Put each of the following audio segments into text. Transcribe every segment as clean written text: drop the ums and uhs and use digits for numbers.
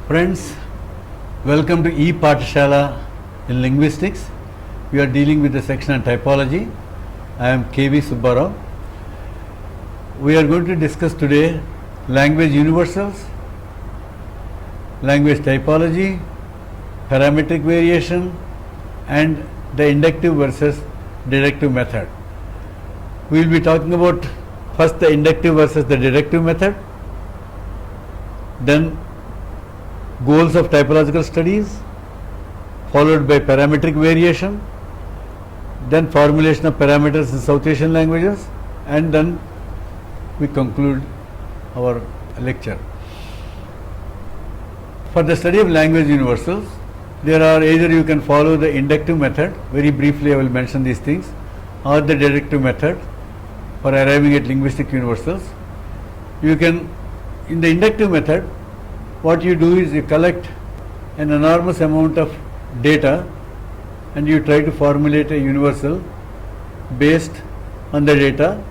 Friends, welcome to E-Pathshala in Linguistics. We are dealing with the section on typology. I am K.V. Subbarao. We are going to discuss today language universals, language typology, parametric variation, and the inductive versus deductive method. We will be talking about first the inductive versus the deductive method, then goals of typological studies, followed by parametric variation, then formulation of parameters in South Asian languages, and then we conclude our lecture. For the study of language universals, there are either you can follow the inductive method, very briefly I will mention these things, or the deductive method for arriving at linguistic universals. You can, in the inductive method, what you do is you collect an enormous amount of data and you try to formulate a universal based on the data,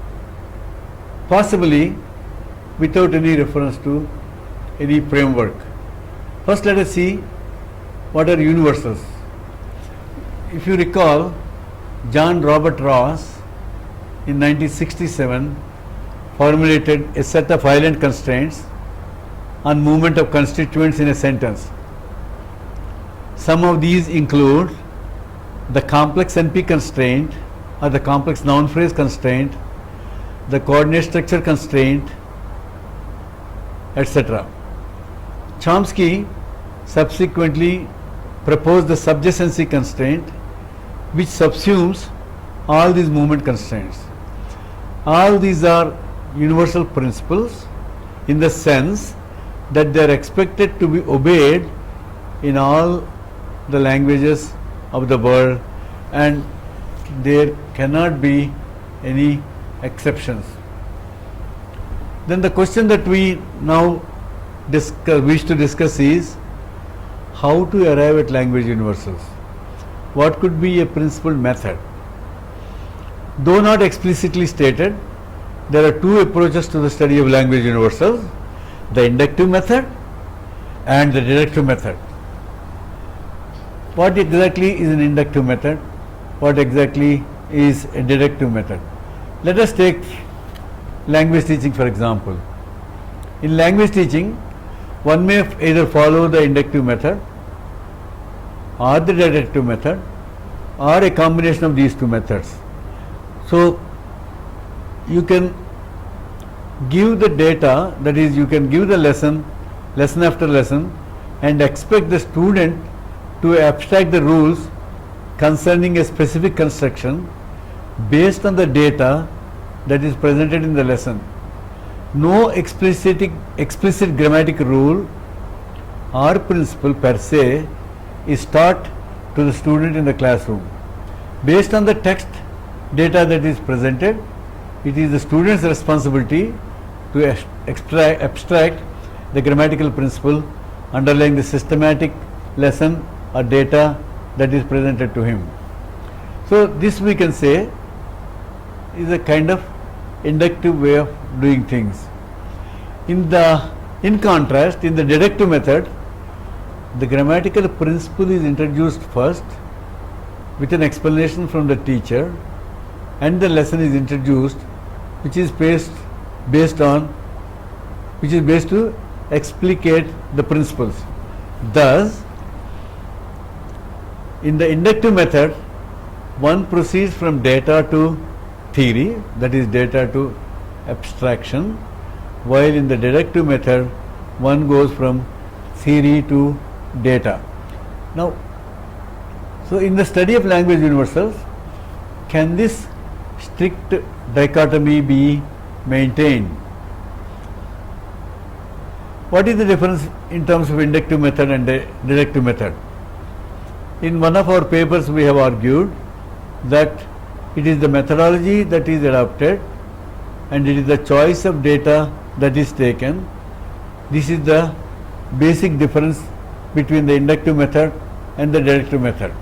possibly without any reference to any framework. First, let us see what are universals. If you recall, John Robert Ross in 1967 formulated a set of island constraints on movement of constituents in a sentence. Some of these include the complex NP constraint or the complex noun phrase constraint, the coordinate structure constraint, etc. Chomsky subsequently proposed the subjacency constraint, which subsumes all these movement constraints. All these are universal principles in the sense that they are expected to be obeyed in all the languages of the world and there cannot be any exceptions. Then the question that we now wish to discuss is how to arrive at language universals. What could be a principled method? Though not explicitly stated, there are two approaches to the study of language universals: the inductive method and the deductive method. What exactly is an inductive method? What exactly is a deductive method? Let us take language teaching for example. In language teaching, one may either follow the inductive method or the deductive method or a combination of these two methods. So, you can give the data, that is you can give the lesson after lesson and expect the student to abstract the rules concerning a specific construction based on the data that is presented in the lesson. No explicit grammatic rule or principle per se is taught to the student in the classroom. Based on the text data that is presented, it is the student's responsibility to abstract the grammatical principle underlying the systematic lesson or data that is presented to him. So, this we can say is a kind of inductive way of doing things. In contrast, in the deductive method, the grammatical principle is introduced first with an explanation from the teacher and the lesson is introduced which is based to explicate the principles. Thus, in the inductive method, one proceeds from data to theory, that is data to abstraction, while in the deductive method, one goes from theory to data. Now, so in the study of language universals, can this strict dichotomy be maintained? What is the difference in terms of inductive method and deductive method? In one of our papers we have argued that it is the methodology that is adopted and it is the choice of data that is taken. This is the basic difference between the inductive method and the deductive method.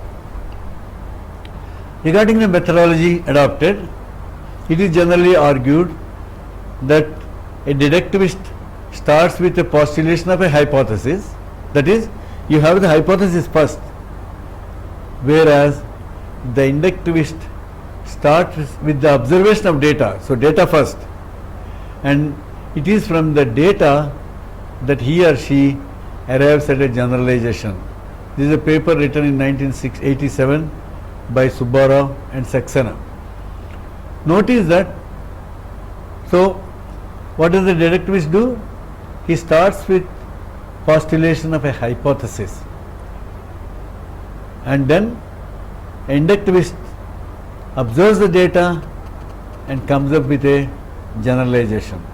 Regarding the methodology adopted, it is generally argued that a deductivist starts with a postulation of a hypothesis That is, you have the hypothesis first, whereas the inductivist starts with the observation of data. So data first, and it is from the data that he or she arrives at a generalization. This is a paper written in 1987 by Subbarao and Saxena. Notice that, so what does the deductivist do? He starts with postulation of a hypothesis, and then inductivist observes the data and comes up with a generalization.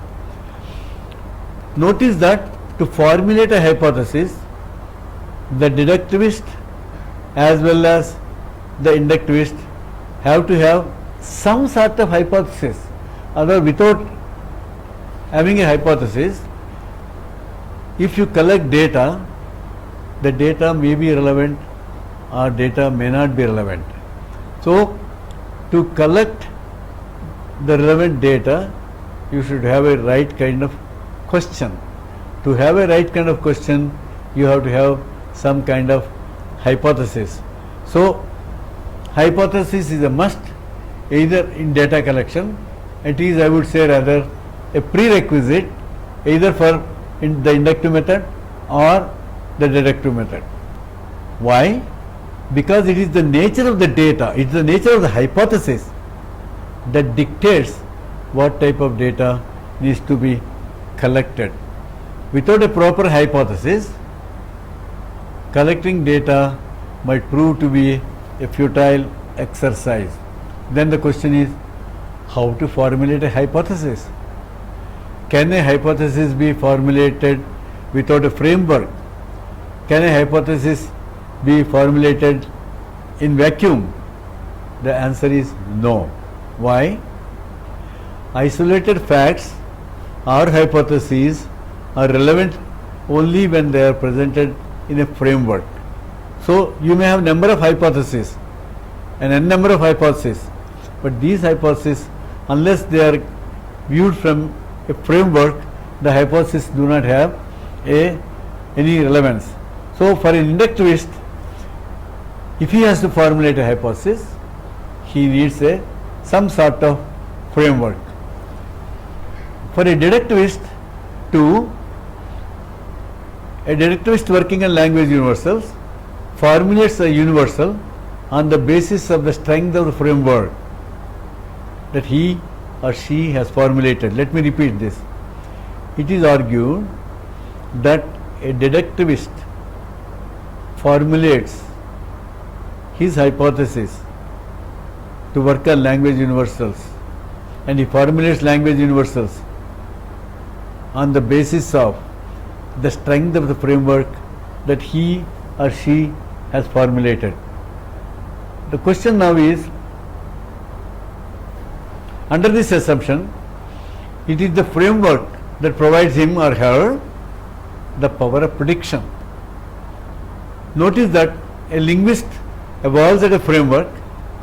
Notice that to formulate a hypothesis, the deductivist as well as the inductivist have to have some sort of hypothesis. Otherwise, without having a hypothesis, if you collect data, the data may be relevant or data may not be relevant. So, to collect the relevant data, you should have a right kind of question. To have a right kind of question, you have to have some kind of hypothesis. So, hypothesis is a must either in data collection. It is, I would say, rather a prerequisite either for the inductive method or the deductive method. Why? Because it is the nature of the data, it is the nature of the hypothesis that dictates what type of data needs to be collected. Without a proper hypothesis, collecting data might prove to be a futile exercise. Then the question is, how to formulate a hypothesis? Can a hypothesis be formulated without a framework? Can a hypothesis be formulated in vacuum? The answer is no. Why? Isolated facts or hypotheses are relevant only when they are presented in a framework. So, you may have number of hypotheses, an n number of hypotheses, but these hypotheses, unless they are viewed from a framework, the hypotheses do not have any relevance. So, for an inductivist, if he has to formulate a hypothesis, he needs some sort of framework. For a deductivist too, a deductivist working on language universals formulates a universal on the basis of the strength of the framework that he or she has formulated. Let me repeat this. It is argued that a deductivist formulates his hypothesis to work on language universals, and he formulates language universals on the basis of the strength of the framework that he or she has formulated. The question now is, under this assumption, it is the framework that provides him or her the power of prediction. Notice that a linguist evolves at a framework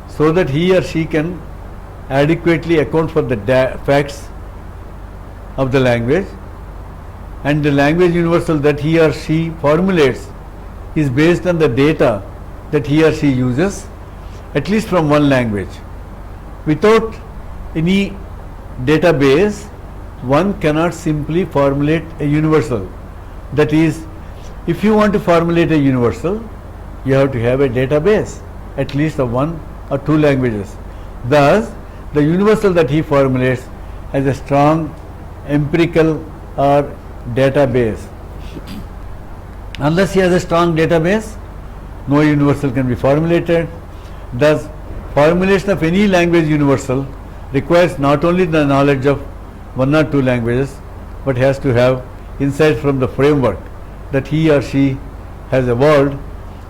so that he or she can adequately account for the facts of the language, and the language universal that he or she formulates is based on the data that he or she uses, at least from one language. Without any database, one cannot simply formulate a universal. That is, if you want to formulate a universal, you have to have a database, at least of one or two languages. Thus, the universal that he formulates has a strong empirical or database. Unless he has a strong database, no universal can be formulated. Thus, formulation of any language universal requires not only the knowledge of one or two languages, but has to have insight from the framework that he or she has evolved,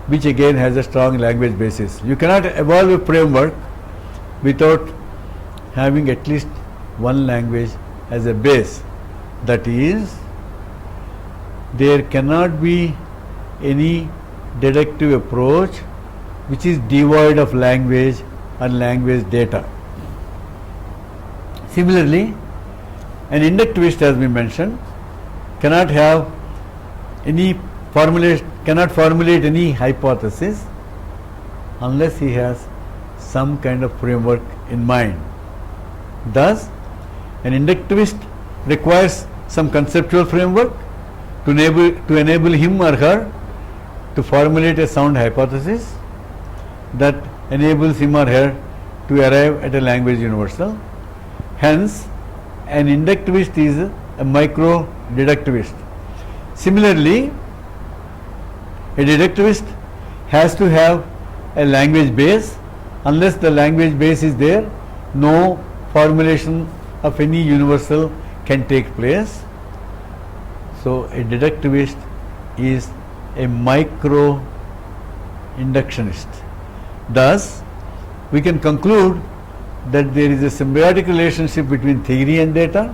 which again has a strong language basis. You cannot evolve a framework without having at least one language as a base. That is, there cannot be any deductive approach which is devoid of language and language data. Similarly, an inductivist, as we mentioned, cannot have any cannot formulate any hypothesis unless he has some kind of framework in mind. Thus, an inductivist requires some conceptual framework to enable him or her to formulate a sound hypothesis that enables him or her to arrive at a language universal. Hence, an inductivist is a micro-deductivist. Similarly, a deductivist has to have a language base. Unless the language base is there, no formulation of any universal can take place. So, a deductivist is a micro-inductionist. Thus, we can conclude that there is a symbiotic relationship between theory and data.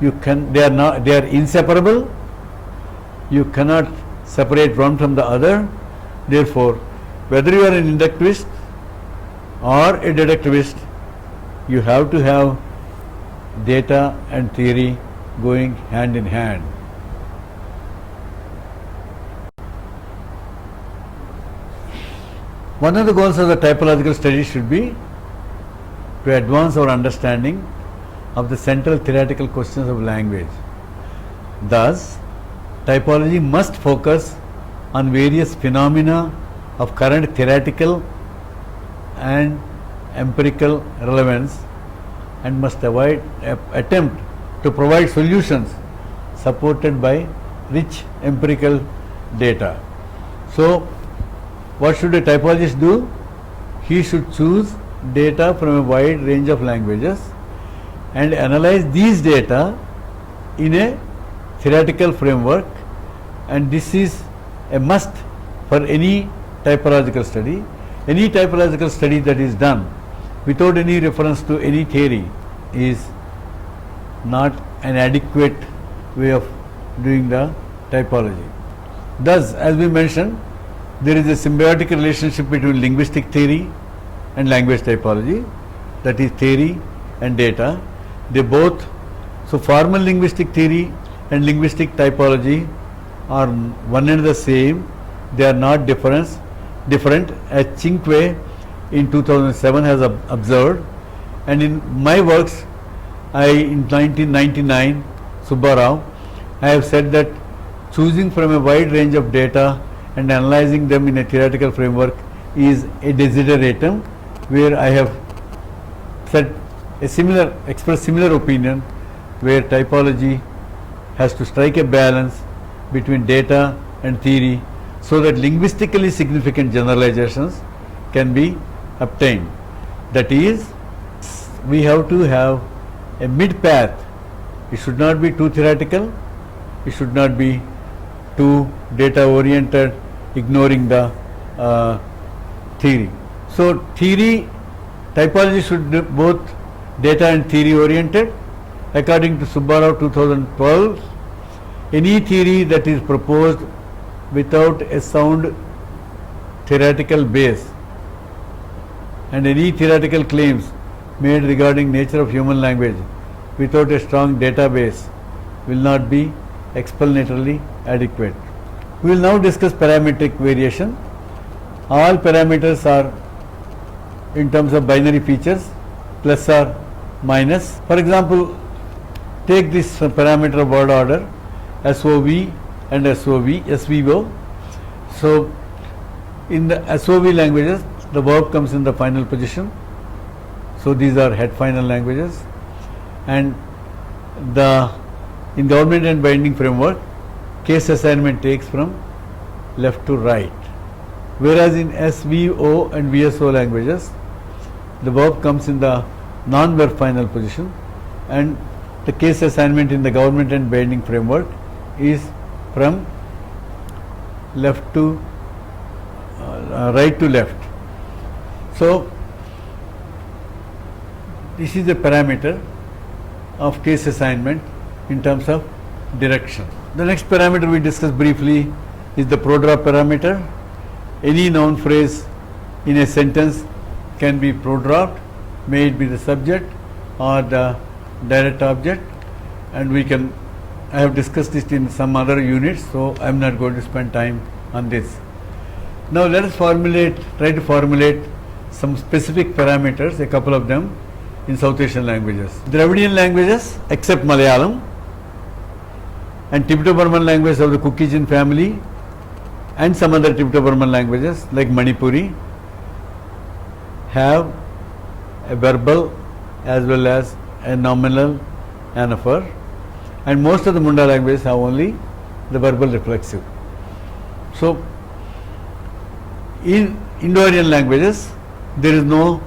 They are inseparable. You cannot separate one from the other. Therefore, whether you are an inductivist or a deductivist, you have to have data and theory going hand in hand. One of the goals of the typological study should be to advance our understanding of the central theoretical questions of language. Thus, typology must focus on various phenomena of current theoretical and empirical relevance and must attempt to provide solutions supported by rich empirical data. So, what should a typologist do? He should choose data from a wide range of languages and analyze these data in a theoretical framework, and this is a must for any typological study. Any typological study that is done without any reference to any theory is not an adequate way of doing the typology. Thus, as we mentioned, there is a symbiotic relationship between linguistic theory and language typology, that is theory and data. They both, so formal linguistic theory and linguistic typology are one and the same. They are not different, as Cinque in 2007 has observed. And in my works, in 1999, Subba Rao, I have said that choosing from a wide range of data and analyzing them in a theoretical framework is a desideratum, where I have said expressed similar opinion, where typology has to strike a balance between data and theory so that linguistically significant generalizations can be obtained. That is, we have to have a mid path. It should not be too theoretical, it should not be too data oriented, ignoring the theory. So, typology should be both data and theory oriented. According to Subba Rao 2012, any theory that is proposed without a sound theoretical base and any theoretical claims made regarding nature of human language without a strong database will not be explanatorily adequate. We will now discuss parametric variation. All parameters are in terms of binary features, plus or minus. For example, take this parameter of word order, SOV and SVO. So, in the SOV languages, the verb comes in the final position. So, these are head final languages, and in government and binding framework, case assignment takes from left to right, whereas in SVO and VSO languages, the verb comes in the non-verb final position, and the case assignment in the government and binding framework is from left to right to left. So, this is a parameter of case assignment in terms of direction. The next parameter we discuss briefly is the prodrop parameter. Any noun phrase in a sentence can be prodropped, may it be the subject or the direct object, and we can I have discussed it in some other units, so I am not going to spend time on this. Now let us try to formulate some specific parameters, a couple of them, in South Asian languages. Dravidian languages except Malayalam and Tibeto-Burman language of the Kukijin family and some other Tibeto-Burman languages like Manipuri have a verbal as well as a nominal anaphor, and most of the Munda languages have only the verbal reflexive. So in Indo-Aryan languages there is no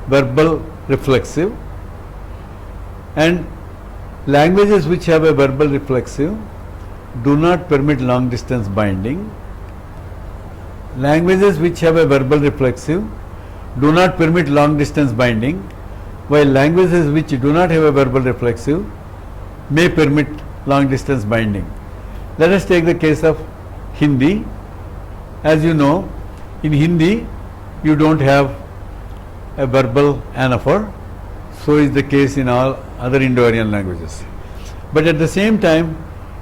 verbal reflexive, and languages which have a verbal reflexive do not permit long distance binding. Languages which have a verbal reflexive do not permit long distance binding, while languages which do not have a verbal reflexive may permit long distance binding. Let us take the case of Hindi. As you know, in Hindi you don't have a verbal anaphor, so is the case in all other Indo-Aryan languages. But at the same time,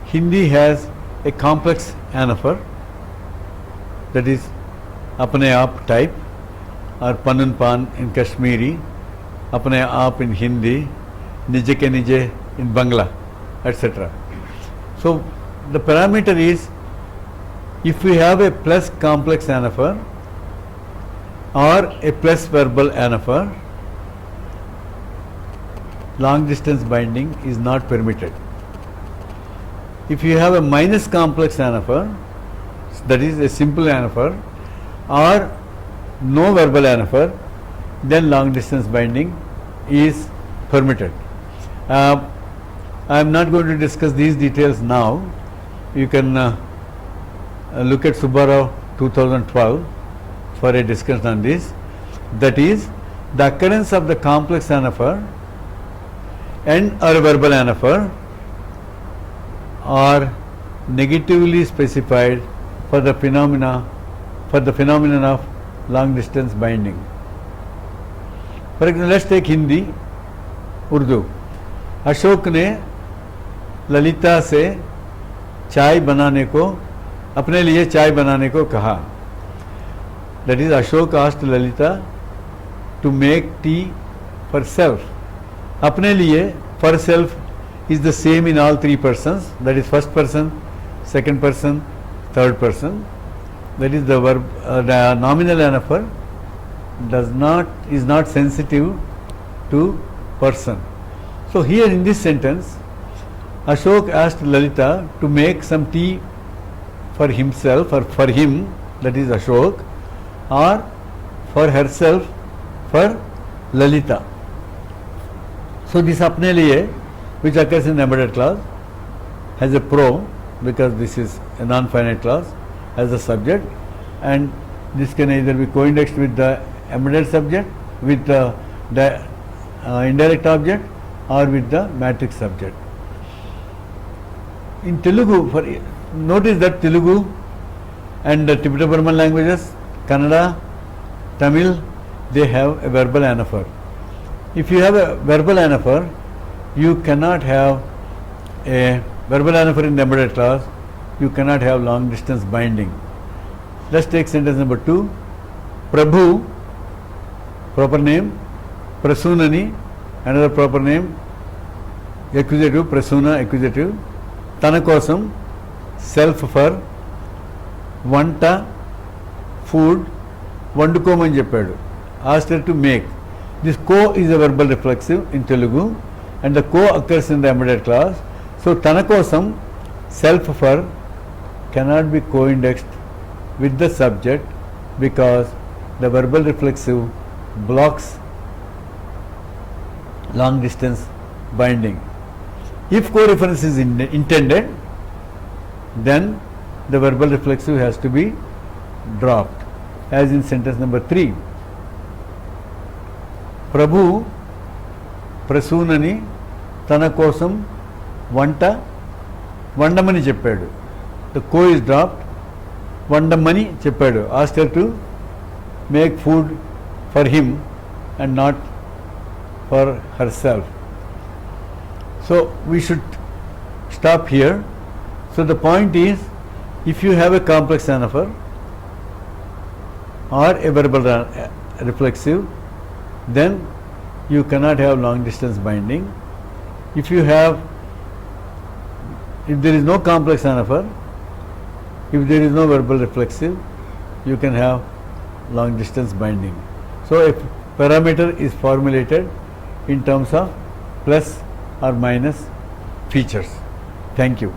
Hindi has a complex anaphor, that is apne aap type, or panun pan in Kashmiri, apne aap in Hindi, nije ke nije in Bangla, etc. So the parameter is, if we have a plus complex anaphor or a plus verbal anaphor, long distance binding is not permitted. If you have a minus complex anaphor, that is a simple anaphor, or no verbal anaphor, then long distance binding is permitted. I am not going to discuss these details now. You can look at Subbarao 2012 for a discussion on this. That is, the occurrence of the complex anaphor and or verbal anaphor are negatively specified for the phenomenon of long distance binding. For example, let's take Hindi, Urdu. Ashok ने ललिता से चाय बनाने को, अपने लिए चाय बनाने को कहा. That is, Ashok asked Lalita to make tea for self. अपने लिए, for self, is the same in all three persons, that is first person, second person, third person. That is the verb, the nominal anaphor is not sensitive to person. So here in this sentence, Ashok asked Lalita to make some tea for himself or for him, that is Ashok, or for herself, for Lalita. So this apne liye, which occurs in embedded clause, has a pro, because this is a non-finite clause, as a subject, and this can either be co-indexed with the embedded subject, with the indirect object, or with the matrix subject. In Telugu, notice that Telugu and the Tibeto-Burman languages, Kannada, Tamil, they have a verbal anaphor. If you have a verbal anaphor, you cannot have a verbal anaphor in the embedded clause, you cannot have long distance binding. Let's take sentence number 2. Prabhu, proper name, Prasunani, another proper name, accusative, Prasuna, accusative, Tana kosam, self for, Vanta, food, Vandukomani chepadu, asked her to make. This ko is a verbal reflexive in Telugu, and the ko occurs in the embedded clause. So Tana kosam, self for, cannot be co-indexed with the subject, because the verbal reflexive blocks long distance binding. If co-reference is intended, then the verbal reflexive has to be dropped, as in sentence number 3. Prabhu Prasunani Tana kosam Vanta Vandamani chepadu. The ko is dropped. Vandamani chepadu. Asked her to make food for him and not for herself. So we should stop here. So the point is, if you have a complex anaphor or a verbal reflexive, then you cannot have long distance binding. If there is no complex anaphor, if there is no verbal reflexive, you can have long distance binding. So a parameter is formulated in terms of plus or minus features. Thank you.